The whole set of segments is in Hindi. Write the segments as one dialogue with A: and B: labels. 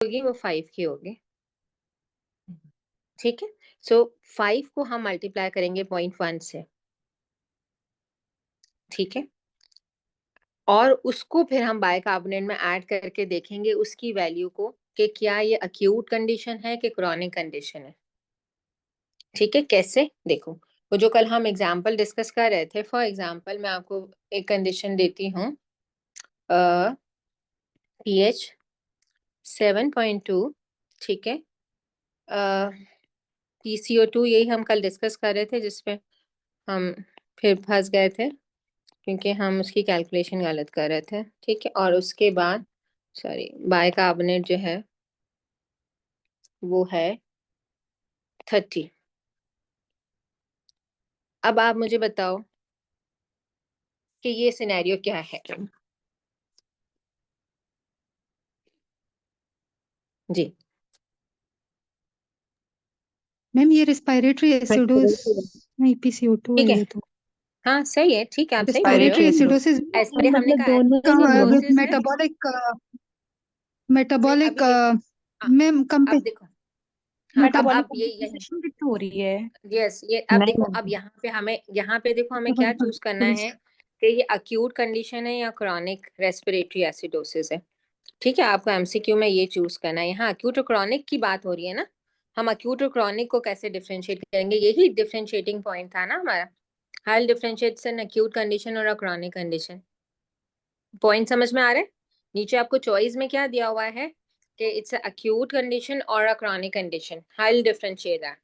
A: होगी वो 5 की होगी। ठीक है, सो 5 को हम मल्टीप्लाई करेंगे 0.1 से। ठीक है, और उसको फिर हम बाइकार्बोनेट में ऐड करके देखेंगे उसकी वैल्यू को कि क्या ये अक्यूट कंडीशन है कि क्रॉनिक कंडीशन है। ठीक है, कैसे देखो, वो जो कल हम एग्जाम्पल डिस्कस कर रहे थे, फॉर एग्जाम्पल मैं आपको एक कंडीशन देती हूँ, pH 7.2, ठीक है, PCO2, यही हम कल डिस्कस कर रहे थे, जिसपे हम फिर फंस गए थे क्योंकि हम उसकी कैलकुलेशन गलत कर रहे थे। ठीक है, और उसके बाद सॉरी बाइकार्बोनेट जो है वो है 30। अब आप मुझे बताओ कि ये सिनेरियो क्या है। जी
B: मैम ये रेस्पिरेटरी एसिडोस नहीं PCO2 है
A: ठीक है,
B: ये तो।
A: हाँ सही है, ठीक है, आप सही बोल रहे हो।
B: रेस्पिरेटरी एसिडोसिस
A: ऐसे हमने
C: मतलब
A: कहा
C: दोनों ही
B: विद
A: एसिडोसिस है।
B: मेटाबॉलिक
A: नहीं
B: मेटाबॉलिक
A: अभी देखो, हाँ,
B: मैम
A: अब देखो, हाँ
C: मेटाबॉलिक
A: अब ये यही,
C: कॉम्प्लिकेशन भी तो हो रही है।
A: यस ये अब
C: नहीं
A: देखो, अब
C: मैम,
A: यहाँ पे देखो हमें क्या चूज करना है कि ये अक्यूट कंडीशन है या क्रॉनिक रेस्पिरेटरी एसिडोसिस है। ठीक है, आपको एमसीक्यू में ये चूज करना है। यहाँ अक्यूट और क्रॉनिक की बात हो रही है ना, हम अक्यूट और क्रॉनिक को कैसे डिफरेंशिएट करेंगे, यही डिफरेंशिएटिंग पॉइंट था ना हमारा। How differentiates an acute condition और अ क्रॉनिक कंडीशन। पॉइंट समझ में आ रहा है। नीचे आपको चॉइस में क्या दिया हुआ है कि इट्स अक्यूट कंडीशन और a chronic condition, how differentiate that.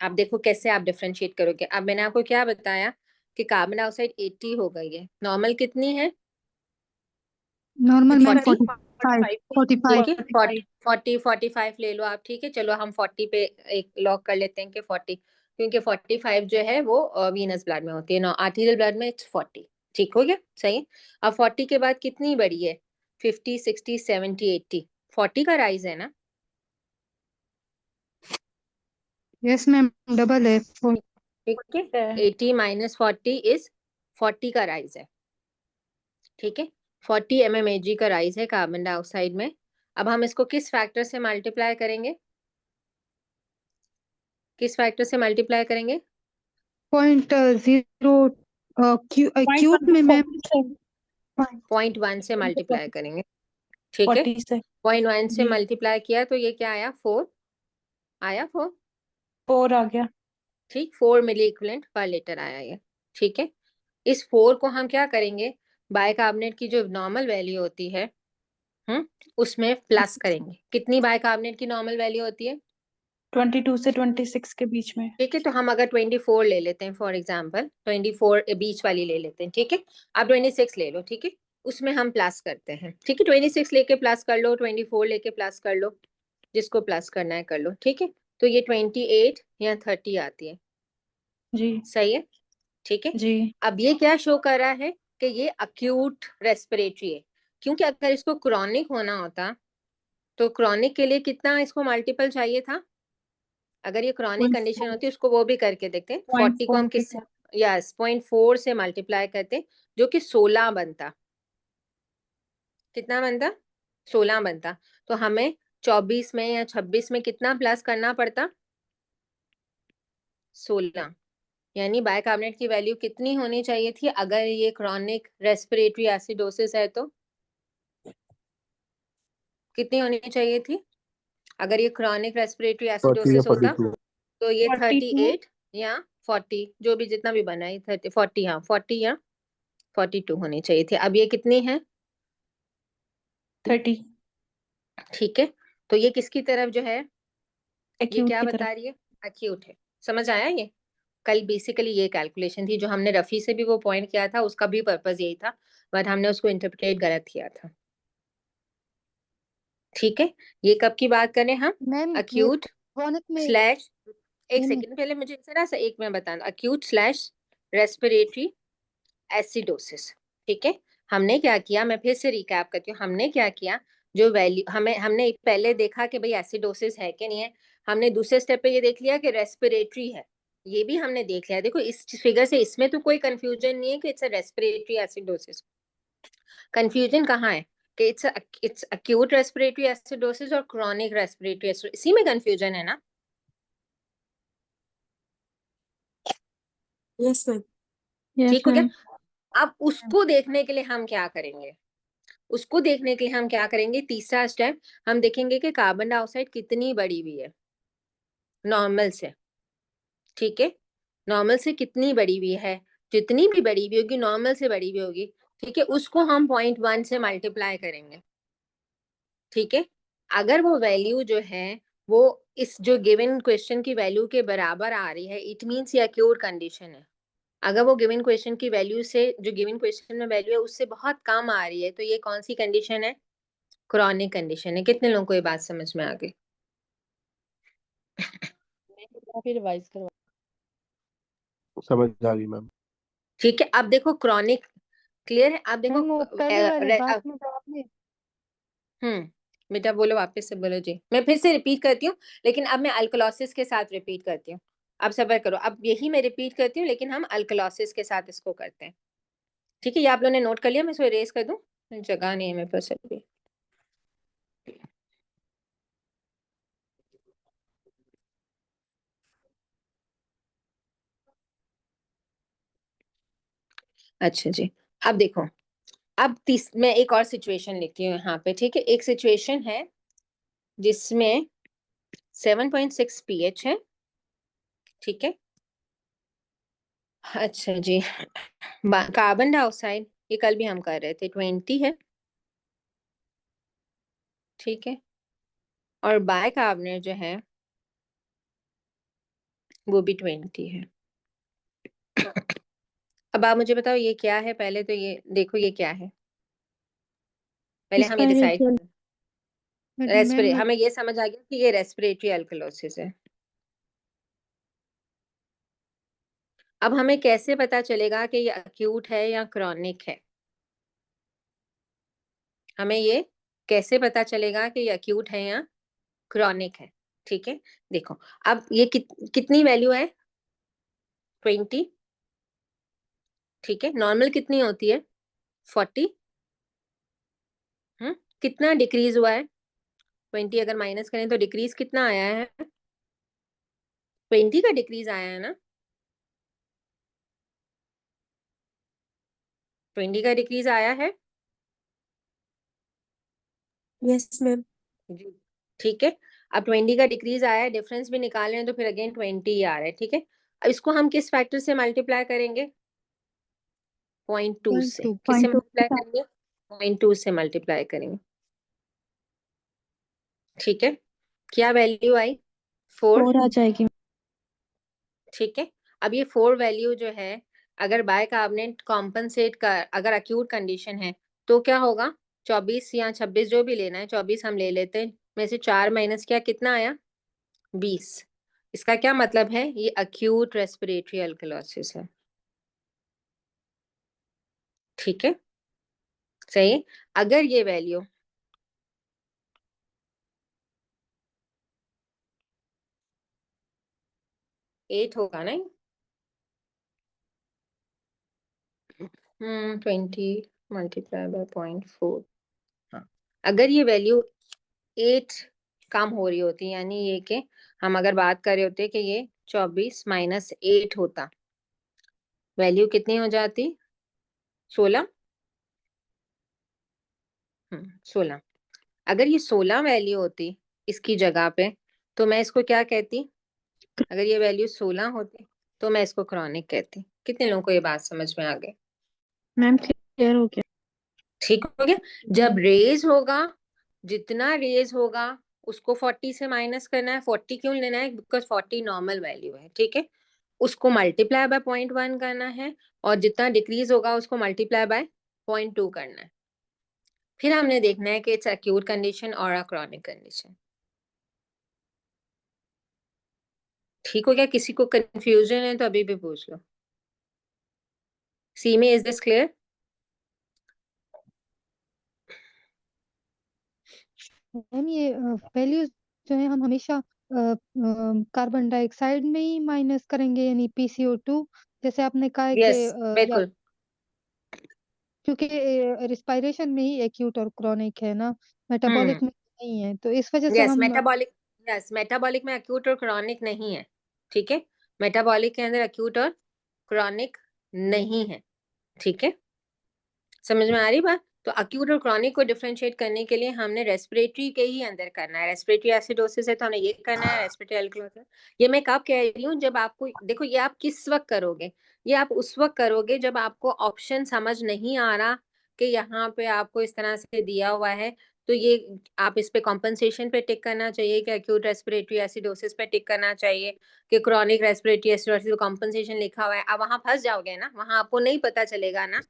A: आप देखो कैसे आप डिफरेंशिएट करोगे। अब मैंने आपको क्या बताया कि कार्बन डाइऑक्साइड 80 हो गई है, नॉर्मल कितनी है,
B: नॉर्मल मैम
A: 40।
B: 45 45
A: ठीक है, 40 45 ले लो आप। ठीक है, चलो हम 40 पे एक लॉक कर लेते हैं कि 40, क्योंकि 45 जो है वो वीनस ब्लड में होती है ना, आर्टीरियल ब्लड में इट्स 40। ठीक हो गया, सही है। अब 40 के बाद कितनी बड़ी है, 50 60 70 80, 40 का राइज है ना।
B: यस मैम डबल है
A: ठीक है, 80 माइनस 40 इज 40 का राइज है। ठीक है, 40 mmHg का राइज है कार्बन डाइऑक्साइड में। अब हम इसको किस फैक्टर से मल्टीप्लाई करेंगे, किस फैक्टर से मल्टीप्लाई करेंगे,
B: 0.0 क्यूट में मैम
A: 0.1 से मल्टीप्लाई करेंगे। ठीक है,
C: 40 से
A: 0.1 से
C: जी
A: मल्टीप्लाई किया तो ये क्या आया, 4 आया, 4।
C: 4 आ गया।
A: ठीक, 4 मिली इक्विवेलेंट पर लीटर आया ये। ठीक है, इस 4 को हम क्या करेंगे, बाइकार्बोनेट की जो नॉर्मल वैल्यू होती है, उसमें प्लस करेंगे। कितनी बाइकार्बोनेट की नॉर्मल वैल्यू होती है,
C: 22 से 26 के बीच में।
A: ठीक है, तो हम अगर 24 ले लेते हैं फॉर एग्जांपल, 24 बीच वाली ले लेते हैं। ठीक है, अब 26 ले लो। ठीक है, उसमें हम प्लस करते हैं। ठीक है, 26 लेके प्लस कर लो, 24 लेके प्लस कर लो, जिसको प्लस करना है कर लो। ठीक है, तो ये 28 या 30 आती है।
C: जी
A: सही है, ठीक है।
C: जी
A: अब ये क्या शो कर रहा है कि ये अक्यूट रेस्पिरेटरी है, क्योंकि अगर इसको क्रॉनिक होना होता तो क्रॉनिक के लिए कितना इसको मल्टीपल चाहिए था। अगर ये क्रॉनिक कंडीशन होती है, उसको वो भी करके देखते हैं। 40 को
C: 0.4
A: हम
C: के
A: किस,
C: साथ।
A: यस 0.4 से मल्टीप्लाई करते, जो कि 16 बनता। कितना बनता, 16 बनता। तो हमें 24 में या 26 में कितना प्लस करना पड़ता, 16। यानी बाइकार्बोनेट की वैल्यू कितनी होनी चाहिए थी अगर ये क्रॉनिक रेस्पिरेटरी एसिडोसिस है तो, कितनी होनी चाहिए थी अगर ये क्रॉनिक रेस्पिरेटरी
D: 40 या
A: एसिडोसिस होता,
D: 42।
A: तो ये
C: 42
A: 38 या 40, जो भी जितना भी बना है, 30 40, हाँ 40 या 42 होनी चाहिए थी। अब ये कितनी है,
C: 30
A: ठीक है, तो ये किसकी तरफ जो है, ये
C: एक्यूट
A: क्या
C: की तरफ।
A: बता रही है, अक्यूट है। समझ आया ये, कल बेसिकली ये कैलकुलेशन थी जो हमने रफी से भी वो पॉइंट किया था, उसका भी पर्पस यही था, बट हमने उसको इंटरप्रेट गलत किया था। ठीक है, ये कब की बात करें हम,
B: मैम ये
A: अक्यूट
B: क्रॉनिक में
A: स्लैश, एक
B: मैम
A: सेकंड पहले मुझे जरा सा एक मैं बताना, अक्यूट स्लैश रेस्पिरेटरी एसिडोसिस। ठीक है, हमने क्या किया, मैं फिर से रिकैप करती हूँ, हमने क्या किया, जो वैल्यू हमें, हमने पहले देखा कि भाई एसिडोसिस है कि नहीं है, हमने दूसरे स्टेप पे ये देख लिया कि रेस्पिरेटरी है, ये भी हमने देख लिया। देखो इस फिगर से इसमें तो कोई कंफ्यूजन नहीं है कि it's a respiratory acidosis. Confusion कहाँ है कि इट्स अक्यूट रेस्पिरेटरी एसिडोसिस और क्रॉनिक रेस्पिरेटरी एसिडोसिस, इसी में कंफ्यूजन है ना।
D: Yes ma'am.
C: यस
A: ठीक हो गया।
C: मैम।
A: अब उसको देखने के लिए हम क्या करेंगे, उसको देखने के लिए हम क्या करेंगे, तीसरा स्टेप हम देखेंगे कि कार्बन डाइऑक्साइड कितनी बड़ी हुई है नॉर्मल से। ठीक है, नॉर्मल से कितनी बड़ी हुई है, जितनी भी बड़ी हुई होगी नॉर्मल से बड़ी हुई होगी, ठीक है, उसको हम 0.1 से मल्टीप्लाई करेंगे। ठीक है, अगर वो वैल्यू जो है वो इस जो गिवन क्वेश्चन की वैल्यू के बराबर आ रही है, इट मीन्स ये अक्यूट कंडीशन है। अगर वो गिवन क्वेश्चन की वैल्यू से, जो गिवन क्वेश्चन में वैल्यू है उससे बहुत कम आ रही है, तो ये कौन सी कंडीशन है, क्रॉनिक कंडीशन है। कितने लोगों को ये बात समझ में आ गई।
D: फिर रिवाइज करवा।
E: समझ आ गई मैम।
A: ठीक है, अब देखो क्रॉनिक क्लियर है। अब देखो
B: मैम वो पहले वाले बात में तो आपने
A: बेटा बोलो, वापस से बोलो जी, मैं फिर से रिपीट करती हूँ, लेकिन अब मैं अल्कलॉसिस के साथ रिपीट करती हूँ। अब सब्र करो, अब यही मैं रिपीट करती हूँ लेकिन हम अल्कलॉसिस के साथ इसको करते हैं। ठीक है, ये आप लोगों ने नोट कर लिया, मैं इसको इरेज कर दूं, जगह नहीं है मेरे पास अभी। अच्छा जी, अब देखो, अब मैं एक और सिचुएशन लिखती हूँ यहाँ पे। ठीक है, एक सिचुएशन है जिसमें 7.6 pH है। ठीक है, अच्छा जी, कार्बन डाइऑक्साइड ये कल भी हम कर रहे थे 20 है। ठीक है, और बाइकार्बोनेट जो है वो भी 20 है। अब आप मुझे बताओ ये क्या है, पहले तो ये देखो ये क्या है, पहले हम ये डिसाइड
C: Respiratory
A: करें।
B: मैम
A: हमें ये समझ आ गया कि ये रेस्पिरेटरी अल्कलोसिस है। अब हमें कैसे पता चलेगा कि ये अक्यूट है या क्रॉनिक है, हमें ये कैसे पता चलेगा कि ये अक्यूट है या क्रॉनिक है। ठीक है, देखो अब ये कितनी वैल्यू है, 20। ठीक है, नॉर्मल कितनी होती है, 40। कितना डिक्रीज हुआ है, 20 अगर माइनस करें तो डिक्रीज कितना आया है, 20 का डिक्रीज आया है ना, 20 का डिक्रीज आया है।
D: Yes ma'am.
A: जी, ठीक है, अब 20 का डिक्रीज आया है, डिफरेंस भी निकाल रहे हैं तो फिर अगेन 20 ही आ रहा है। ठीक है, अब इसको हम किस फैक्टर से मल्टीप्लाई करेंगे, 0.2 से।
B: 0.2
A: किससे मल्टीप्लाई करेंगे, 0.2 से मल्टीप्लाई करेंगे। ठीक है, क्या वैल्यू आई, 4।
C: 4 आ जाएगी।
A: ठीक है, अब ये 4 वैल्यू जो है, अगर बाइकार्बोनेट कॉम्पनसेट का अगर अक्यूट कंडीशन है तो क्या होगा, 24 या 26 जो भी लेना है, 24 हम ले लेते हैं, में से 4 माइनस किया कितना आया, 20। इसका क्या मतलब है, ये अक्यूट रेस्पिरेटरी अल्कलोसिस है। ठीक है, सही। अगर ये वैल्यू 8 होगा ना, 20 मल्टीप्लाई बाय 0.4, हाँ, अगर ये वैल्यू 8 कम हो रही होती, यानी ये कि हम अगर बात कर रहे होते कि ये 24 माइनस 8 होता, वैल्यू कितनी हो जाती, 16। 16, अगर ये 16 वैल्यू होती इसकी जगह पे, तो मैं इसको क्या कहती, अगर ये वैल्यू 16 होती तो मैं इसको क्रॉनिक कहती। कितने लोगों को ये बात समझ में आ गई।
C: मैम क्लियर हो गया।
A: ठीक हो गया, जब रेज होगा, जितना रेज होगा उसको 40 से माइनस करना है। 40 क्यों लेना है, बिकॉज 40 नॉर्मल वैल्यू है। ठीक है, उसको मल्टीप्लाई बाय 0.1 करना है, और जितना डिक्रीज होगा उसको मल्टीप्लाई बाय 0.2 करना है। फिर हमने देखना है कि इट्स अक्यूट कंडीशन और अ क्रॉनिक कंडीशन। ठीक हो गया, किसी को कंफ्यूजन है तो अभी भी पूछ लो। सी में इज दिस क्लियर।
B: मैम ये वैल्यूज जो है हम हमेशा कार्बन डाइऑक्साइड में ही माइनस करेंगे, यानी PCO2 जैसे आपने कहा है कि
A: यस बिल्कुल,
B: क्योंकि रिस्पायरेशन में ही एक्यूट और क्रॉनिक है ना, मेटाबॉलिक में नहीं है, तो इस वजह से
A: यस,
B: हम
A: मेटाबॉलिक में अक्यूट और क्रॉनिक नहीं है। ठीक है, मेटाबॉलिक के अंदर अक्यूट और क्रॉनिक नहीं है। ठीक है, समझ में आ रही बात? तो अक्यूट और क्रॉनिक को डिफरेंशिएट करने के लिए हमने रेस्पिरेटरी के ही अंदर करना है। रेस्पिरेटरी एसिडोसिस है तो हमें ये करना है, रेस्पिरेटरी अल्कलोसिस। ये मैं कब कह रही हूँ, जब आपको देखो, ये आप किस वक्त करोगे, ये आप उस वक्त करोगे जब आपको ऑप्शन समझ नहीं आ रहा कि यहाँ पे आपको इस तरह से दिया हुआ है, तो ये आप इस पे कॉम्पनसेशन पे टिक करना चाहिए कि अक्यूट रेस्पिरेटरी एसिडोसिस पे टिक करना चाहिए कि क्रॉनिक रेस्पिरेटरी एसिडोसिस कॉम्पनसेशन लिखा हुआ है। अब वहां फंस जाओगे ना, वहां आपको नहीं पता चलेगा ना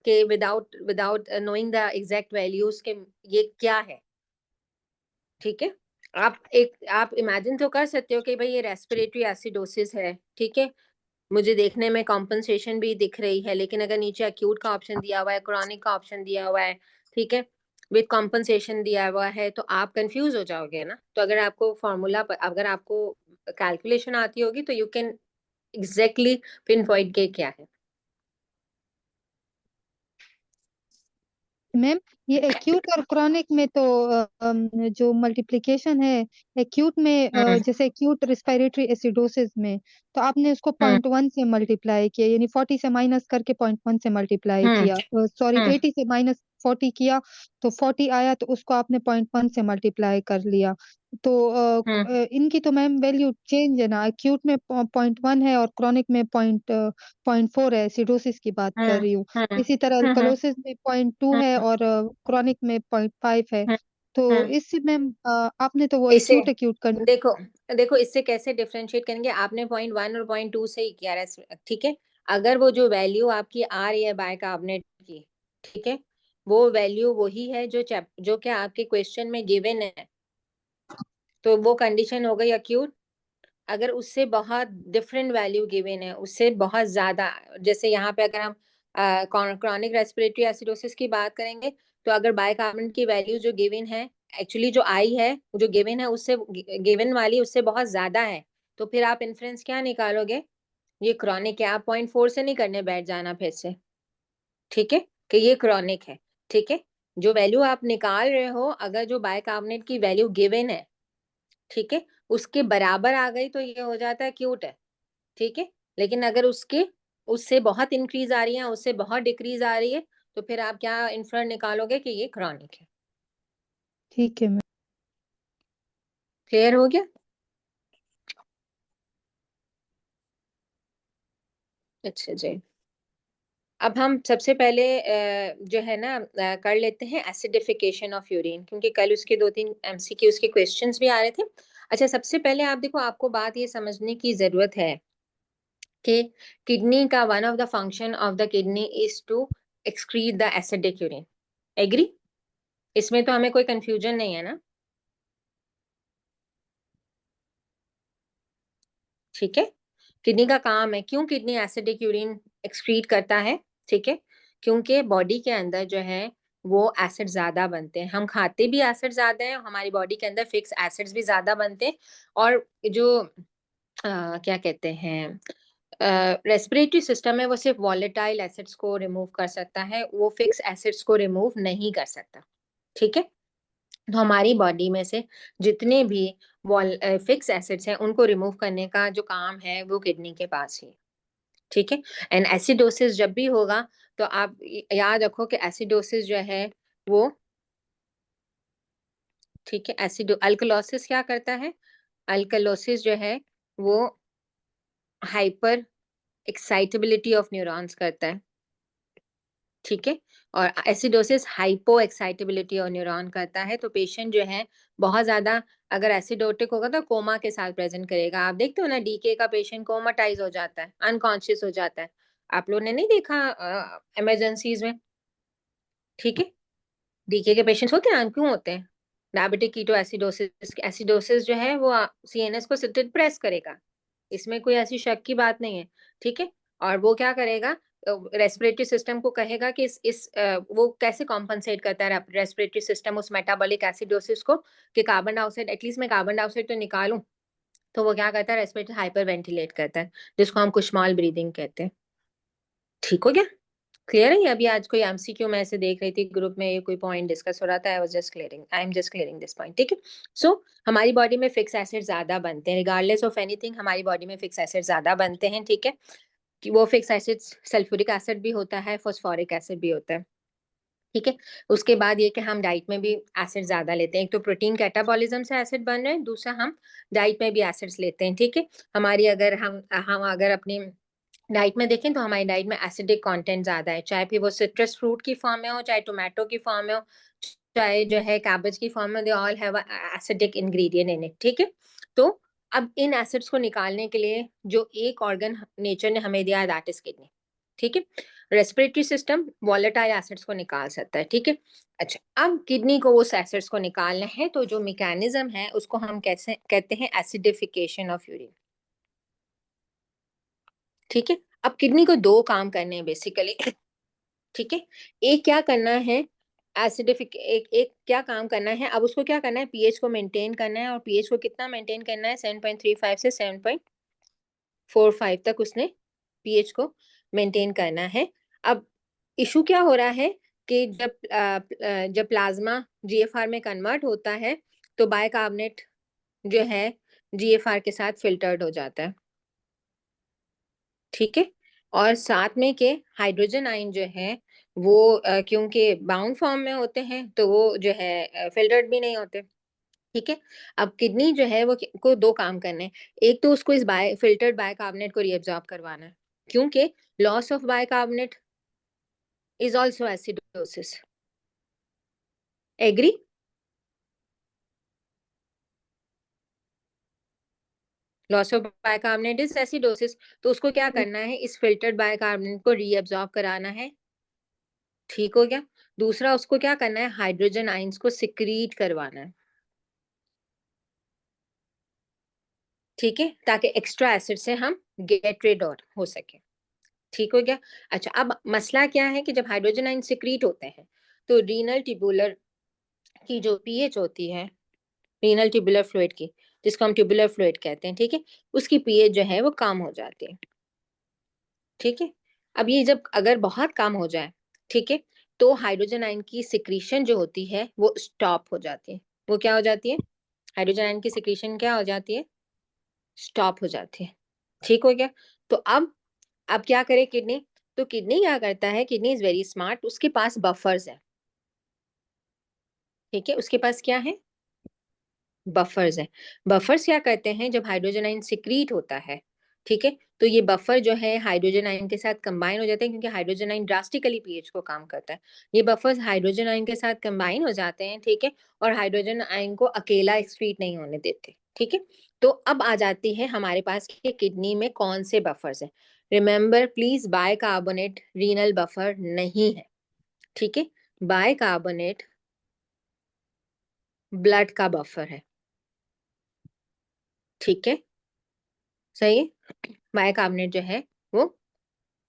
A: कि without knowing the exact values के ये क्या है। ठीक है, आप इमेजिन तो कर सकते हो कि भाई ये रेस्पिरेटरी एसिडोसिस है। ठीक है, मुझे देखने में कॉम्पनसेशन भी दिख रही है, लेकिन अगर नीचे अक्यूट का ऑप्शन दिया हुआ है, क्रॉनिक का ऑप्शन दिया हुआ है, ठीक है, विद कॉम्पनसेशन दिया हुआ है, तो आप कंफ्यूज हो जाओगे ना। तो अगर आपको फॉर्मूला अगर आपको कैलकुलेशन आती होगी तो you can exactly pin point के क्या है।
B: मैम ये एक्यूट और क्रॉनिक में तो जो मल्टीप्लिकेशन है, एक्यूट में जैसे एक्यूट रिस्पायरेटरी एसिडोसिस में तो आपने उसको 0.1 से मल्टीप्लाई किया, यानी 40 से माइनस करके 0.1 से मल्टीप्लाई किया, सॉरी 80 से माइनस 40 किया तो 40 आया, तो उसको आपने 0.1 से मल्टीप्लाई कर लिया। तो इनकी तो मैम वैल्यू चेंज है ना, एक्यूट में 0.1 है और क्रॉनिक में 0.4 है, एसिडोसिस की बात कर रही हूँ। इसी तरह अल्कलोसिस में 0.2 है और क्रॉनिक में 0.5 है। तो इससे मैम आपने तो वो
A: इसे
B: एक्यूट कर
A: देखो देखो इससे कैसे डिफरेंशिएट करेंगे, आपने 0.1 और 0.2 से ही किया है। ठीक है, अगर वो जो वैल्यू आपकी आ रही है बाइकार्बोनेट की, ठीक है, वो वैल्यू वही है जो क्या आपके क्वेश्चन में गिवन है, तो वो कंडीशन हो गई अक्यूट। अगर उससे बहुत डिफरेंट वैल्यू गिवन है, उससे बहुत ज्यादा, जैसे यहाँ पे अगर हम क्रॉनिक रेस्पिरेटरी एसिडोसिस की बात करेंगे, तो अगर बाइकार्बोनेट की वैल्यू जो गिवन है, एक्चुअली जो आई है, जो गिवन है उससे गिवन वाली उससे बहुत ज्यादा है, तो फिर आप इन्फ्रेंस क्या निकालोगे, ये क्रॉनिक है। आप 0.4 से नहीं करने बैठ जाना फिर से, ठीक है, कि ये क्रॉनिक है। ठीक है, जो वैल्यू आप निकाल रहे हो, अगर जो बाइकार्बोनेट की वैल्यू गिवन है, ठीक है, उसके बराबर आ गई तो ये हो जाता है एक्यूट है। ठीक है, लेकिन अगर उससे बहुत इंक्रीज आ रही है, उससे बहुत डिक्रीज आ रही है, तो फिर आप क्या इन्फर निकालोगे कि ये क्रॉनिक है।
B: ठीक है मैम।
A: क्लियर हो गया? अच्छा जी, अब हम सबसे पहले जो है ना कर लेते हैं एसिडिफिकेशन ऑफ यूरिन, क्योंकि कल उसके 2-3 एमसीक्यूज के क्वेश्चंस भी आ रहे थे। अच्छा, सबसे पहले आप देखो, आपको बात ये समझने की जरूरत है कि किडनी का one of the function of the kidney is to excrete the acidic urine. Agree? इसमें तो हमें कोई कंफ्यूजन नहीं है ना? ठीक है, किडनी का काम है, क्यों किडनी एसिडिक यूरिन एक्सक्रीट करता है? ठीक है, क्योंकि बॉडी के अंदर जो है वो एसिड ज्यादा बनते हैं, हम खाते भी एसिड ज्यादा है, हमारी बॉडी के अंदर फिक्स एसिड्स भी ज्यादा बनते हैं, और जो क्या कहते हैं रेस्पिरेटरी सिस्टम है, वो सिर्फ वॉलेटाइल एसिड्स को रिमूव कर सकता है, वो फिक्स एसिड्स को रिमूव नहीं कर सकता। ठीक है, तो हमारी बॉडी में से जितने भी फिक्स एसिड्स हैं उनको रिमूव करने का जो काम है वो किडनी के पास ही। ठीक है, एंड एसिडोसिस जब भी होगा तो आप याद रखो कि एसिडोसिस जो है वो, ठीक है, अल्कलोसिस क्या करता है, अल्कलोसिस जो है वो हाइपर एक्साइटेबिलिटी ऑफ न्यूरॉन्स करता है। ठीक है, और एसिडोसिस हाइपो एक्साइटेबिलिटी और न्यूरॉन करता है। तो पेशेंट जो है बहुत ज्यादा अगर एसिडोटिक होगा तो कोमा के साथ प्रेजेंट करेगा। आप देखते हो ना, डीके का पेशेंट कोमाटाइज हो जाता है, अनकॉन्शियस हो जाता है, आप लोगों ने नहीं देखा इमरजेंसीज में? ठीक है, डीके के पेशेंट्स होते हैं, क्यों होते हैं? डायबिटिक कीटो एसिडोसिस, एसिडोसिस जो है वो सीएनएस को प्रेस करेगा, इसमें कोई ऐसी शक की बात नहीं है। ठीक है, और वो क्या करेगा, रेस्पिरेटरी सिस्टम को कहेगा कि वो कैसे कॉम्पनसेट करता है रेस्पिरेटरी सिस्टम उस मेटाबॉलिक एसिडोसिस को, कि कार्बन डाइऑक्साइड, एटलीस्ट मैं कार्बन डाइऑक्साइड तो निकालूं, तो वो क्या करता है, रेस्पिरेटरी हाइपर वेंटिलेट करता है, जिसको हम कुशमाल ब्रीदिंग कहते हैं। ठीक हो गया? क्लियर है? अभी आज कोई एमसीक्यू मैं ऐसे देख रही थी ग्रुप में, ये कोई पॉइंट डिस्कस हो रहा था, I am just clearing this point, ठीक है? सो हमारी बॉडी में फिक्स एसिड ज्यादा बनते हैं, रिगार्डलेस ऑफ एनीथिंग हमारी बॉडी में फिक्स एसिड ज्यादा बनते हैं, ठीक है? कि वो फिक्स एसिड सल्फ्यूरिक एसिड भी होता है, फॉस्फोरिक एसिड भी होता है, ठीक है? उसके बाद ये कि हम डाइट में भी एसिड ज्यादा लेते हैं, एक तो प्रोटीन कैटाबॉलिज्म से एसिड बन रहे हैं, दूसरा हम डाइट में भी एसिड्स लेते हैं, ठीक है? हमारी अगर हम अगर अपनी डाइट में देखें तो हमारी डाइट में एसिडिक कंटेंट ज्यादा है, चाहे फिर वो सिट्रस फ्रूट की फॉर्म में हो, चाहे टोमेटो की फॉर्म में हो, चाहे जो है कैबेज की फॉर्म में, they all have acidic ingredient in it, ठीक है? तो अब इन एसिड्स को निकालने के लिए जो एक ऑर्गन नेचर ने हमें दिया, दैट इज किडनी, ठीक है? रेस्पिरेटरी सिस्टम वॉलेटाइल एसिड्स को निकाल सकता है, ठीक है? अच्छा, अब किडनी को उस एसिड्स को निकालना है, तो जो मैकेनिज्म है उसको हम कैसे कहते हैं, एसिडिफिकेशन ऑफ यूरिन, ठीक है? अब किडनी को दो काम करने हैं बेसिकली, ठीक है? एक क्या करना है, एक क्या काम करना है, अब उसको क्या करना है, पीएच को मेंटेन करना है, और पीएच को कितना मेंटेन करना है, 7.35 से 7.45 तक उसने पीएच को मेंटेन करना है। अब इशू क्या हो रहा है कि जब प्लाज्मा जीएफआर में कन्वर्ट होता है तो बाइकार्बोनेट जो है जीएफआर के साथ फिल्टर्ड हो जाता है, ठीक है? और साथ में के हाइड्रोजन आयन जो है वो क्योंकि बाउंड फॉर्म में होते हैं तो वो जो है फिल्टर्ड भी नहीं होते, ठीक है? अब किडनी जो है वो को दो काम करने हैं, एक तो उसको इस फिल्टर्ड बाइकार्बोनेट को रीअब्सॉर्ब करवाना है, क्योंकि loss of bicarbonate is also acidosis, agree? Loss of bicarbonate is acidosis, तो उसको क्या करना है, इस फिल्टर्ड बाइकार्बोनेट को रीअब्सॉर्ब कराना है, ठीक हो गया? दूसरा उसको क्या करना है, हाइड्रोजन आयंस को सिक्रीट करवाना है, ठीक है? ताकि एक्स्ट्रा एसिड से हम गेट रिड और हो सके, ठीक हो गया? अच्छा, अब मसला क्या है कि जब हाइड्रोजन आयन सिक्रीट होते हैं तो रीनल ट्यूबुलर की जो पीएच होती है, रीनल ट्यूबुलर फ्लूइड की, जिसको हम ट्यूबुलर फ्लूइड कहते हैं, ठीक है? उसकी पीएच जो है वो कम हो जाती है, ठीक है? अब ये जब अगर बहुत कम हो जाए, ठीक है, तो हाइड्रोजन आयन की सिक्रीशन जो होती है वो स्टॉप हो जाती है। वो क्या हो जाती है, हाइड्रोजन आयन की सिक्रीशन क्या हो जाती है, स्टॉप हो जाती है, ठीक हो गया? तो अब क्या करे किडनी, तो किडनी क्या करता है, किडनी इज वेरी स्मार्ट, उसके पास बफर्स है, ठीक है? उसके पास क्या है, बफर्स है। बफर्स क्या करते हैं, जब हाइड्रोजन आयन सिक्रीट होता है, ठीक है, तो ये बफर जो है हाइड्रोजन आयन के साथ कंबाइन हो जाते हैं, क्योंकि हाइड्रोजन आयन ड्रास्टिकली पीएच को काम करता है। ये बफर्स हाइड्रोजन आयन के साथ कंबाइन हो जाते हैं, ठीक है, और हाइड्रोजन आयन को अकेला एक्सक्रीट नहीं होने देते, ठीक है? तो अब आ जाती है हमारे पास कि किडनी में कौन से बफर्स है। Remember please, bicarbonate renal buffer नहीं है, ठीक है? बाइकार्बोनेट ब्लड का बफर है, ठीक है? सही है? बाइकार्बोनेट जो है वो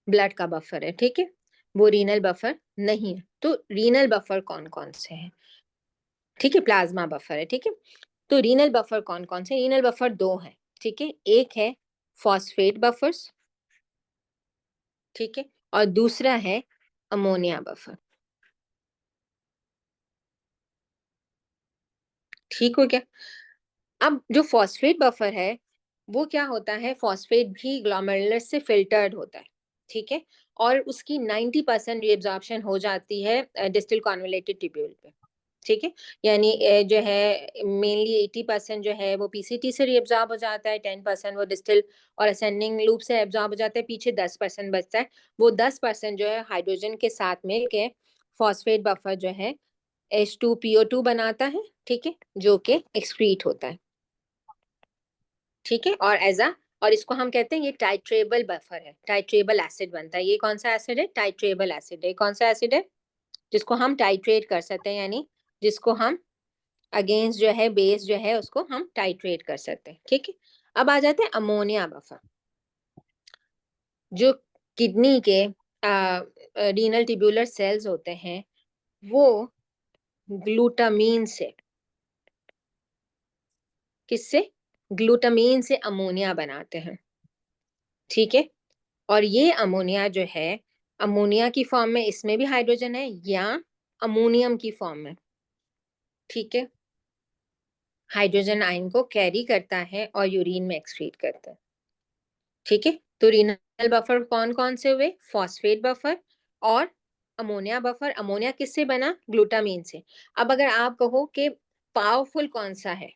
A: ब्लड का बफर है, ठीक है? वो रीनल बफर नहीं है। तो रीनल बफर कौन कौन से हैं, ठीक है? प्लाज्मा बफर है, ठीक है? तो रीनल बफर कौन कौन से, रीनल बफर दो हैं, ठीक है? एक है फॉस्फेट बफर्स, ठीक है, और दूसरा है अमोनिया बफर, ठीक हो गया? अब जो फॉस्फेट बफर है वो क्या होता है, फॉस्फेट भी ग्लोमेरुलर से फिल्टर्ड होता है, ठीक है? और उसकी 90% रिएब्जॉर्प्शन हो जाती है डिस्टल कॉन्वोलेटेड ट्यूब्यूल पे, ठीक है? यानी जो है मेनली 80% जो है वो पीसीटी से रिएब्जॉर्ब हो जाता है, 10% वो डिस्टल और असेंडिंग लूप से एब्जॉर्ब हो जाता है, पीछे 10% बचता है। वो 10% जो है हाइड्रोजन के साथ में के फॉस्फेट बफर जो है H2PO2 बनाता है, ठीक है, जो कि एक्सक्रीट होता है, ठीक है? और और इसको हम कहते हैं ये टाइट्रेबल बफर है, टाइट्रेबल एसिड बनता है। ये कौन सा एसिड है, टाइट्रेबल एसिड है। कौन सा एसिड है, जिसको हम टाइट्रेट कर सकते हैं, यानी जिसको हम अगेंस्ट जो है बेस जो है उसको हम टाइट्रेट कर सकते हैं, ठीक है? अब आ जाते हैं अमोनिया बफर, जो किडनी के रीनल ट्यूबुलर सेल्स होते हैं वो ग्लूटामीन से, किससे, ग्लूटामीन से अमोनिया बनाते हैं, ठीक है? और ये अमोनिया जो है अमोनिया की फॉर्म में इसमें भी हाइड्रोजन है या अमोनियम की फॉर्म में, ठीक है, हाइड्रोजन आयन को कैरी करता है और यूरिन में एक्सक्रीट करता है, ठीक है। तो रीनल बफर कौन कौन से हुए, फॉस्फेट बफर और अमोनिया बफर। अमोनिया किससे बना, ग्लूटामीन से। अब अगर आप कहो कि पावरफुल कौन सा है,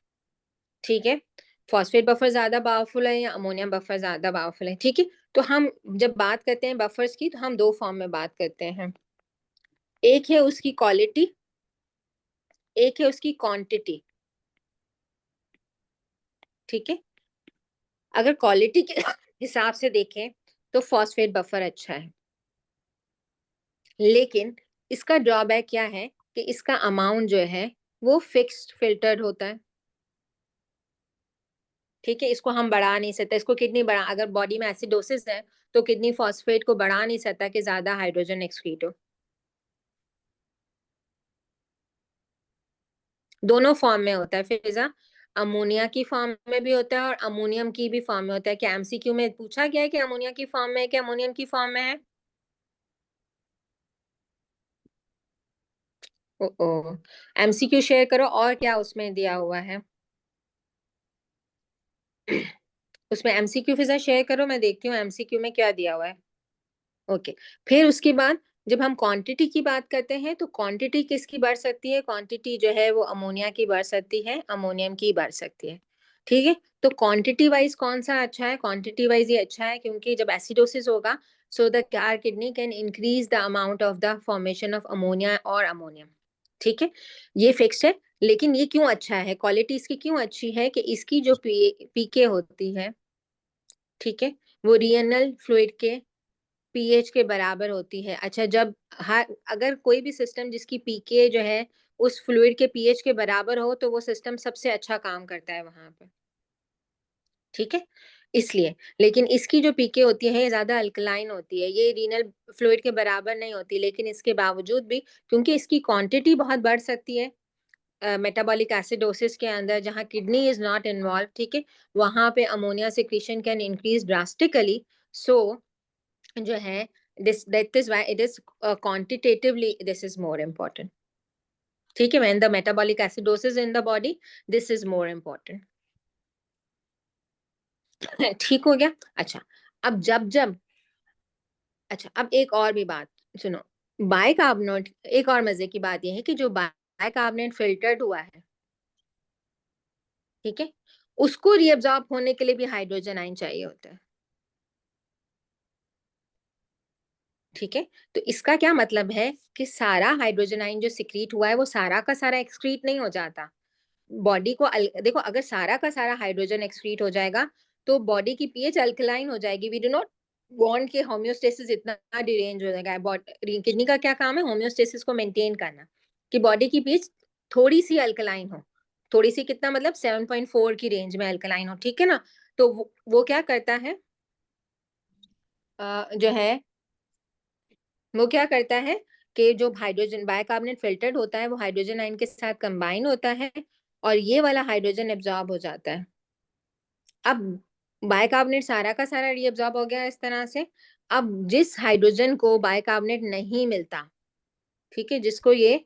A: ठीक है, फॉस्फेट बफर ज्यादा पावरफुल है या अमोनिया बफर ज्यादा पावरफुल है, ठीक है। तो हम जब बात करते हैं बफर्स की तो हम दो फॉर्म में बात करते हैं, एक है उसकी क्वालिटी, एक है उसकी क्वांटिटी, ठीक है। अगर क्वालिटी के हिसाब से देखें तो फॉस्फेट बफर अच्छा है, लेकिन इसका ड्रॉबैक क्या है कि इसका अमाउंट जो है वो फिक्स्ड फिल्टर्ड होता है, ठीक है। इसको हम बढ़ा नहीं सकते, इसको किडनी बढ़ा, अगर बॉडी में एसिडोसिस है तो किडनी फॉस्फेट को बढ़ा नहीं सकता कि ज्यादा हाइड्रोजन एक्सक्रीट हो। दोनों फॉर्म में होता है फिजा, अमोनिया की फॉर्म में भी होता है और अमोनियम की भी फॉर्म में होता है। क्या एमसीक्यू में पूछा गया है कि अमोनिया की फॉर्म में है कि अमोनियम की फॉर्म में है? ओ एमसीक्यू शेयर करो, और क्या उसमें दिया हुआ है उसमें एमसीक्यू फिजा शेयर करो, मैं देखती हूँ एमसीक्यू में क्या दिया हुआ है। ओके, फिर उसके बाद जब हम क्वांटिटी की बात करते हैं तो क्वांटिटी किसकी बढ़ सकती है, क्वांटिटी जो है वो अमोनिया की बढ़ सकती है, अमोनियम की बढ़ सकती है, ठीक है। तो क्वांटिटी वाइज कौन सा अच्छा है, क्वांटिटी वाइज ये अच्छा है क्योंकि जब एसिडोसिस होगा so the our kidney can increase the amount of the formation of ammonia और अमोनियम, ठीक है, ये फिक्स्ड है। लेकिन ये क्यों अच्छा है, क्वालिटी इसकी क्यों अच्छी है कि इसकी जो पीके होती है, ठीक है, वो रीनल फ्लूइड के पीएच के बराबर होती है। अच्छा, जब हर अगर कोई भी सिस्टम जिसकी पीके जो है उस फ्लूइड के पीएच के बराबर हो तो वो सिस्टम सबसे अच्छा काम करता है वहां पे, ठीक है, इसलिए। लेकिन इसकी जो पीके होती है ज्यादा अल्कलाइन होती है, ये रीनल फ्लूइड के बराबर नहीं होती, लेकिन इसके बावजूद भी क्योंकि इसकी क्वांटिटी बहुत बढ़ सकती है मेटाबॉलिक एसिडोसिस के अंदर जहां किडनी इज नॉट इन्वॉल्व, ठीक है, वहां पे ammonia secretion can increase drastically. So जो है that is why it is quantitatively this is more important, ठीक है। when the metabolic acidosis in the body, this is more important ठीक हो गया। अच्छा, अब जब जब अच्छा, अब एक और भी बात सुनो, बाइकार्बोनेट, एक और मजे की बात यह है कि जो बाइकार्बोनेट फिल्टर्ड हुआ है, ठीक है, उसको रीअब्सॉर्ब होने के लिए भी हाइड्रोजन आयन चाहिए होता है, ठीक है। तो इसका क्या मतलब है कि सारा हाइड्रोजन आयन जो सिक्रीट हुआ है वो सारा का सारा एक्सक्रीट नहीं हो जाता। बॉडी को देखो, अगर सारा का सारा हाइड्रोजन एक्सक्रीट हो जाएगा तो बॉडी की पीएच अल्कलाइन हो जाएगी। वी डू नॉट वांट के होम्योस्टेसिस इतना डिरेंज हो जाएगा। किडनी का क्या काम है, होम्योस्टेसिस को मेंटेन करना, कि बॉडी की पीएच थोड़ी सी अल्कलाइन हो, थोड़ी सी कितना मतलब 7.4 की रेंज में अल्कलाइन हो, ठीक है ना। तो वो क्या करता है, जो है वो क्या करता है कि जो हाइड्रोजन बाइकार्बोनेट फिल्टर्ड होता है वो हाइड्रोजन आयन के साथ कंबाइन होता है और ये वाला हाइड्रोजन एब्जॉर्ब हो जाता है। अब बाइकार्बोनेट सारा का सारा रीअब्जॉर्ब हो गया इस तरह से। अब जिस हाइड्रोजन को बाइकार्बोनेट नहीं मिलता, ठीक है, जिसको ये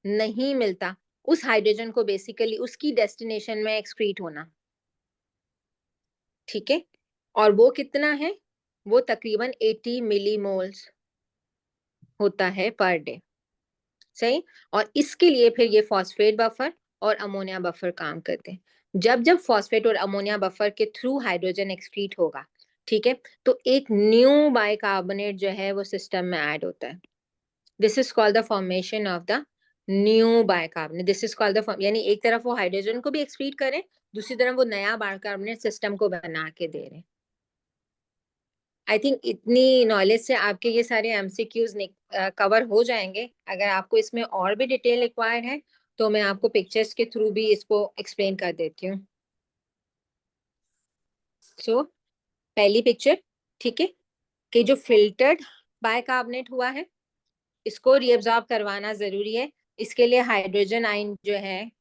A: नहीं मिलता, उस हाइड्रोजन को बेसिकली उसकी डेस्टिनेशन में एक्सक्रीट होना, ठीक है। और वो कितना है, वो तकरीबन 80 मिलीमोल्स होता है पर डे, सही। और इसके लिए फिर ये फॉस्फेट बफर और अमोनिया बफर काम करते हैं। जब जब फॉस्फेट और अमोनिया बफर के थ्रू हाइड्रोजन एक्सक्रीट होगा, ठीक है, तो एक न्यू बाइकार्बोनेट जो है वो सिस्टम में ऐड होता है। This is called the formation of the new bicarbonate. This is called the, यानी एक तरफ वो हाइड्रोजन को भी एक्सक्रीट करें, दूसरी तरफ वो नया बाइकार्बोनेट सिस्टम को बना के दे रहे हैं। आई थिंक इतनी नॉलेज से आपके ये सारे एमसीक्यूज कवर हो जाएंगे। अगर आपको इसमें और भी डिटेल रिक्वायर्ड है तो मैं आपको पिक्चर्स के थ्रू भी इसको एक्सप्लेन कर देती हूँ। सो पहली पिक्चर, ठीक है, कि जो फिल्टर्ड बाइकार्बोनेट हुआ है इसको रीअब्सॉर्ब करवाना जरूरी है। इसके लिए हाइड्रोजन आयन जो है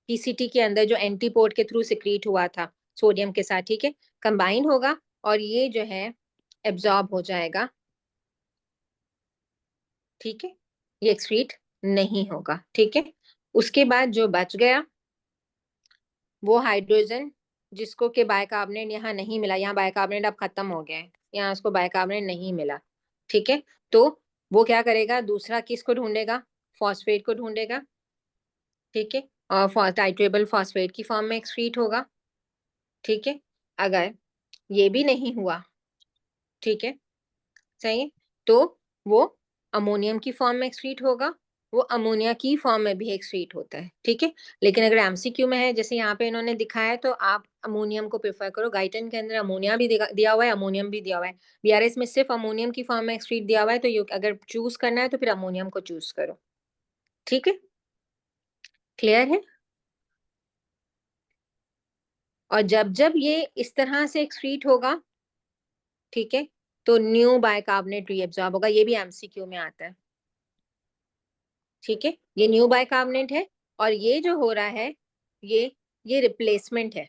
A: पीसीटी के अंदर जो एंटीपोर्ट के थ्रू सिक्रीट हुआ था सोडियम के साथ, ठीक है, कंबाइन होगा और ये जो है एब्जॉर्ब हो जाएगा, ठीक है, ये एक्सक्रीट नहीं होगा, ठीक है। उसके बाद जो बच गया वो हाइड्रोजन, जिसको कि बाइकार्बोनेट यहाँ नहीं मिला, यहाँ बाइकार्बोनेट अब खत्म हो गया है, यहाँ उसको बाइकार्बोनेट नहीं मिला, ठीक है। तो वो क्या करेगा, दूसरा किसको ढूंढेगा, फॉस्फेट को ढूंढेगा, ठीक है, और टाइट्रेबल फॉस्फेट की फॉर्म में एक्सक्रीट होगा, ठीक है। अगर ये भी नहीं हुआ, ठीक है, सही है, तो वो अमोनियम की फॉर्म में एक्सक्रीट होगा, वो अमोनिया की फॉर्म में भी एक्सक्रीट होता है, ठीक है। लेकिन अगर एमसीक्यू में है, जैसे यहाँ पे इन्होंने दिखाया है, तो आप अमोनियम को प्रेफर करो। गाइटन के अंदर अमोनिया भी दिया हुआ है, अमोनियम भी दिया हुआ है। बीआरएस में सिर्फ अमोनियम की फॉर्म में एक्सक्रीट दिया हुआ है, तो अगर चूज करना है तो फिर अमोनियम को चूज करो, ठीक है, क्लियर है। और जब जब ये इस तरह से एक्सक्रीट होगा, ठीक है, तो न्यू बाइकार्बोनेट रीएब्सॉर्ब होगा, ये भी एमसीक्यू में आता है, ठीक है। ये न्यू बाइकार्बोनेट है, और ये जो हो रहा है ये रिप्लेसमेंट है,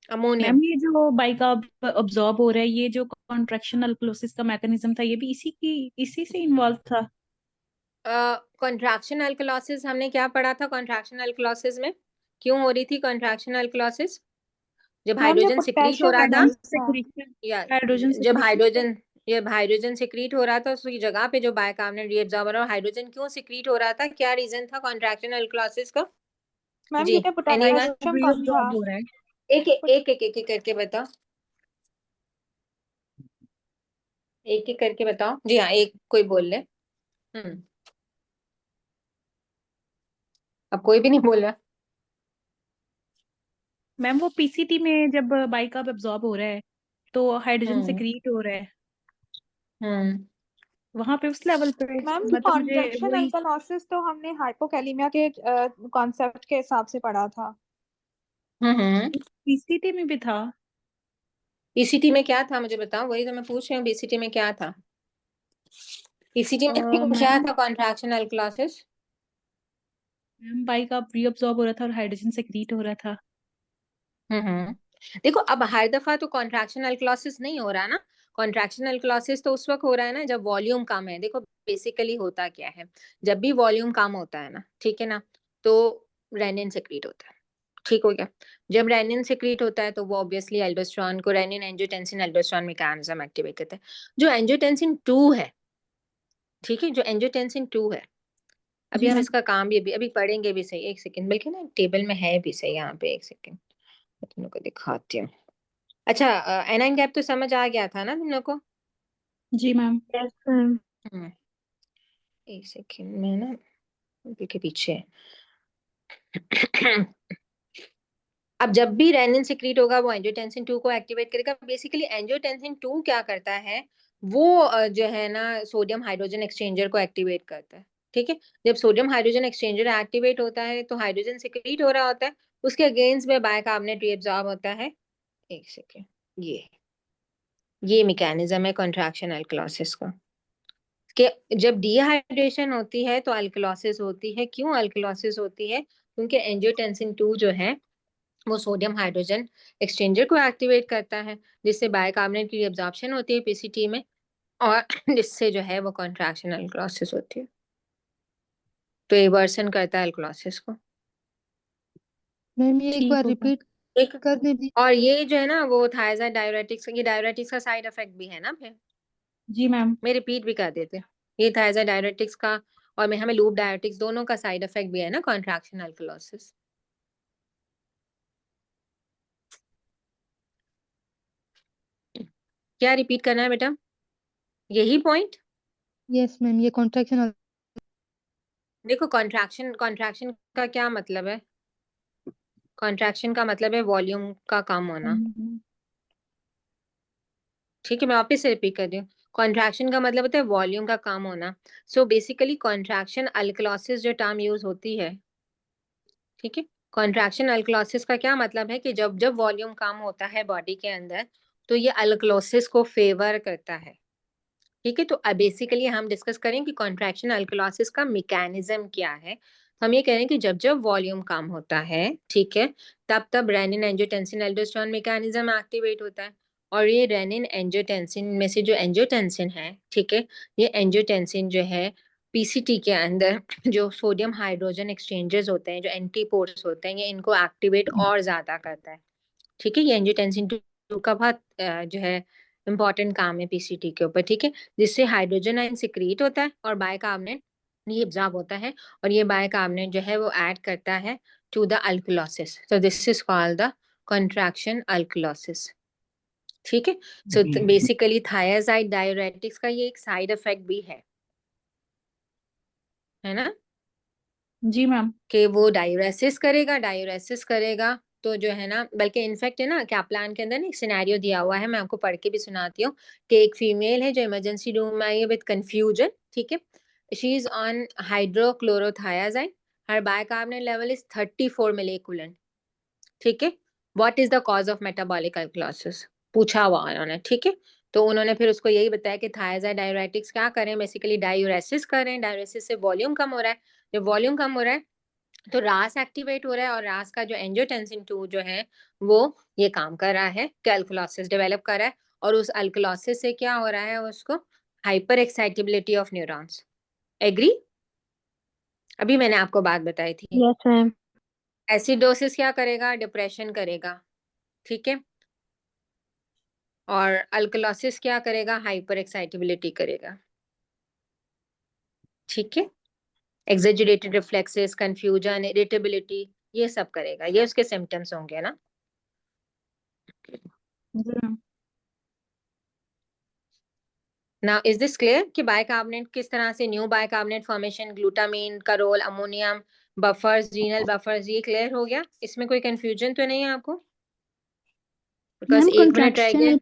A: अमोनियम।
C: मैम ये जो बाइकार्ब अब्सॉर्ब हो रहा है, ये जो कॉन्ट्रैक्शन अल्कलोसिस का मैकेनिज्म था, ये भी इसी से इन्वॉल्व था।
A: कॉन्ट्रैक्शन अल्कलोसिस हमने क्या पढ़ा था, कॉन्ट्रैक्शन अल्कलोसिस में क्यों हो रही थी कॉन्ट्रैक्शन अल्कलोसिस, जब
F: मैम ये
A: हाइड्रोजन सिक्रीट हो
F: पोटेशियम
A: रहा था,
F: एटम्स था।
C: सेक्रेशन,
A: या
C: हाइड्रोजन
A: जब
C: सेक्रेशन।
A: हाइड्रोजन सिक्रीट हो रहा था, उसकी जगह पे जो बाइकार्बोनेट रीअब्सॉर्बर, और हाइड्रोजन क्यों सिक्रीट हो रहा था, क्या रीजन था कॉन्ट्रैक्शन अल्कलोसिस का?
F: मैम
A: जी,
F: ये
A: एनीवन,
F: पोटेशियम कम था।
C: रीअब्सॉर्ब हो रहा है।
A: एक करके बताओ, एक एक करके बताओ। जी हाँ, एक कोई बोल ले। अब कोई भी नहीं बोल रहा।
C: मैम वो पीसीटी में जब बाइकार्ब अब्सॉर्ब हो रहा है तो हाइड्रोजन
A: हम्म
C: सेक्रीट हो रहा है,
A: हम्म
C: वहां पे उस लेवल पे।
F: मैम
C: मतलब मुझे
F: कॉन्ट्रैक्शन
C: वही।
F: अल्कलोसिस तो हमने हाइपोकैलिमिया के कॉन्सेप्ट के हिसाब से पढ़ा था।
A: हम्म
C: पीसीटी में भी था।
A: ईसीटी में क्या था मुझे बताओ, वही तो मैं पूछ रही हूँ, बीसीटी में क्या था, ईसीटी में क्या
C: मैम
A: था contraction alkalosis?
C: Ma'am bicarb reabsorb हो रहा था और हाइड्रोजन सेक्रीट हो रहा था।
A: हम्म देखो, अब हर दफा तो कॉन्ट्रैक्शन अल्कलोसिस नहीं हो रहा ना, कॉन्ट्रैक्शन अल्कलोसिस तो उस वक्त हो रहा है ना जब वॉल्यूम कम है। देखो बेसिकली होता क्या है, जब भी वॉल्यूम कम होता है ना, ठीक है ना, तो रेनिन सेक्रीट होता है, ठीक हो गया। जब रेनिन सेक्रीट होता है तो वो ऑब्वियसली एल्डोस्टेरोन को, renin angiotensin aldosterone mechanism activate करता है। जो एंजियोटेंसिन 2 है, ठीक है, जो एंजियोटेंसिन 2 है, अभी
C: जी
A: हम
C: मैम।
A: इसका काम भी अभी पढ़ेंगे भी सही, एक सेकंड, बल्कि ना टेबल में है भी सही, यहाँ पे एक सेकंड मैं तुम लोग को दिखाती हूँ। अच्छा, एनाइन गैप तो समझ आ गया था ना तुम लोग को?
C: जी मैम।
D: Yes ma'am.
A: हम्म, एक सेकंड में ना के पीछे अब जब भी रेनिन सिक्रीट होगा वो एंजियोटेंसिन 2 को एक्टिवेट करेगा। बेसिकली एंजियोटेंसिन 2 क्या करता है, वो जो है ना सोडियम हाइड्रोजन एक्सचेंजर को एक्टिवेट करता है, ठीक है। जब सोडियम हाइड्रोजन एक्सचेंजर एक्टिवेट होता है तो हाइड्रोजन सिक्रीट हो रहा होता है, उसके अगेंस्ट में बाइकार्बोनेट रीअब्सॉर्ब होता है। एक सेकेंड, ये मैकेनिज्म है कॉन्ट्रैक्शन अल्कलोसिस का, कि जब डिहाइड्रेशन होती है तो अल्कलोसिस होती है। क्यों अल्कलोसिस होती है? क्योंकि एंजियोटेंसिन 2 जो है वो सोडियम हाइड्रोजन एक्सचेंजर को एक्टिवेट करता है, जिससे बाइकार्बोनेट की एब्जॉर्प्शन होती है पीसीटी में, और जिससे जो है वो कॉन्ट्रैक्शन अल्कलोसिस होती है। तो ये वर्सन करता है अल्कलोसिस को।
B: मैम ये एक
C: ठीक
B: बार
C: होगा।
B: रिपीट
A: एक
B: करने दी।
A: और ये जो है ना वो थायराइड डाययूरेटिक्स, ये डाययूरेटिक्स का साइड इफेक्ट भी है ना, फिर
C: जी मैम।
A: मैं रिपीट भी कर देते हैं। ये थायराइड डाययूरेटिक्स का और में हमें लूप डाययूरेटिक्स दोनों का साइड इफेक्ट भी है ना कॉन्ट्रैक्शन अल्कलोसिस। क्या रिपीट करना है बेटा, यही पॉइंट?
B: यस मैम, ये कॉन्ट्रैक्शन
A: देखो कॉन्ट्रैक्शन का क्या मतलब है, कॉन्ट्रैक्शन का मतलब है वॉल्यूम का कम होना, ठीक है। मैं वापस से रिपीट कर रही हूँ, कॉन्ट्रैक्शन का मतलब होता है वॉल्यूम का कम होना। सो बेसिकली कॉन्ट्रैक्शन अल्कलोसिस जो टर्म यूज होती है, ठीक है, कॉन्ट्रैक्शन अल्कलोसिस का क्या मतलब है कि जब जब वॉल्यूम कम होता है बॉडी के अंदर तो ये अल्कलोसिस को फेवर करता है, ठीक है। तो बेसिकली हम डिस्कस करें कि कॉन्ट्रैक्शन अल्कलोसिस का मैकेनिज्म क्या है। हम ये कह रहे हैं कि जब जब वॉल्यूम कम होता है, ठीक है, तब तब renin angiotensin aldosterone mechanism activate होता है। और ये रेनिन एंजियोटेंसिन में से जो एंजियोटेंसिन है, ठीक है, ये एंजियोटेंसिन जो है पीसीटी के अंदर जो सोडियम हाइड्रोजन एक्सचेंजेस होते हैं, जो एंटीपोर्स होते हैं, ये इनको एक्टिवेट और ज्यादा करता है। ठीक है, ये एंजियोटेंसिन 2 का बहुत जो है इंपॉर्टेंट काम है पीसीटी के ऊपर, ठीक है, जिससे हाइड्रोजन आयन सिक्रीट होता है और बाइकार्बोनेट ये एब्जॉर्ब होता है, और ये बाइकार्बोनेट जो है वो ऐड करता है to the alkalosis. So this is called the contraction alkalosis. ठीक है, सो बेसिकली थायाजाइड डायूरेटिक्स का ये एक साइड इफेक्ट भी है ना,
C: जी मैम।
A: कि वो डायूरेसिस करेगा तो जो है ना, बल्कि इनफेक्ट है ना, कैप्लान के अंदर ना एक सिनेरियो दिया हुआ है, मैं आपको पढ़ के भी सुनाती हूँ, कि एक फीमेल है जो इमरजेंसी रूम में आई है विद कंफ्यूजन, ठीक है, she is on hydrochlorothiazide, her bicarbonate level is 34 milliequivalent, ठीक है, what is the cause of metabolic alkalosis पूछा हुआ उन्होंने, ठीक है, तो उन्होंने फिर उसको यही बताया कि थायाजाइड डायूरेटिक्स क्या करें, बेसिकली डायूरेसिस करें, डायूरेसिस से वॉल्यूम कम हो रहा है, जब वॉल्यूम कम हो रहा है तो रास एक्टिवेट हो रहा है, और रास का जो एंजियोटेंसिन 2 जो है वो ये काम कर रहा है कि अल्कलोसिस डेवलप कर रहा है, और उस अल्कलोसिस से क्या हो रहा है, उसको hyperexcitability of neurons. Agree? अभी मैंने आपको बात बताई थी।
D: Yes ma'am.
A: एसिडोसिस क्या करेगा, डिप्रेशन करेगा, ठीक है, और अल्कलोसिस क्या करेगा, हाइपर एक्साइटेबिलिटी करेगा, ठीक है, एक्सेजरेटेड रिफ्लेक्सेस, कंफ्यूजन, इरिटेबिलिटी, ये सब करेगा, ये उसके सिम्टम्स होंगे ना। नाउ इज दिस क्लियर कि बाइकार्बोनेट किस तरह से, न्यू बाइकार्बोनेट फॉर्मेशन, ग्लूटामीन का role, ammonium buffers, renal buffers, ये क्लियर हो गया? इसमें कोई कंफ्यूजन तो नहीं है आपको? बिकॉज
G: मैम
A: 1 मिनट रह गया।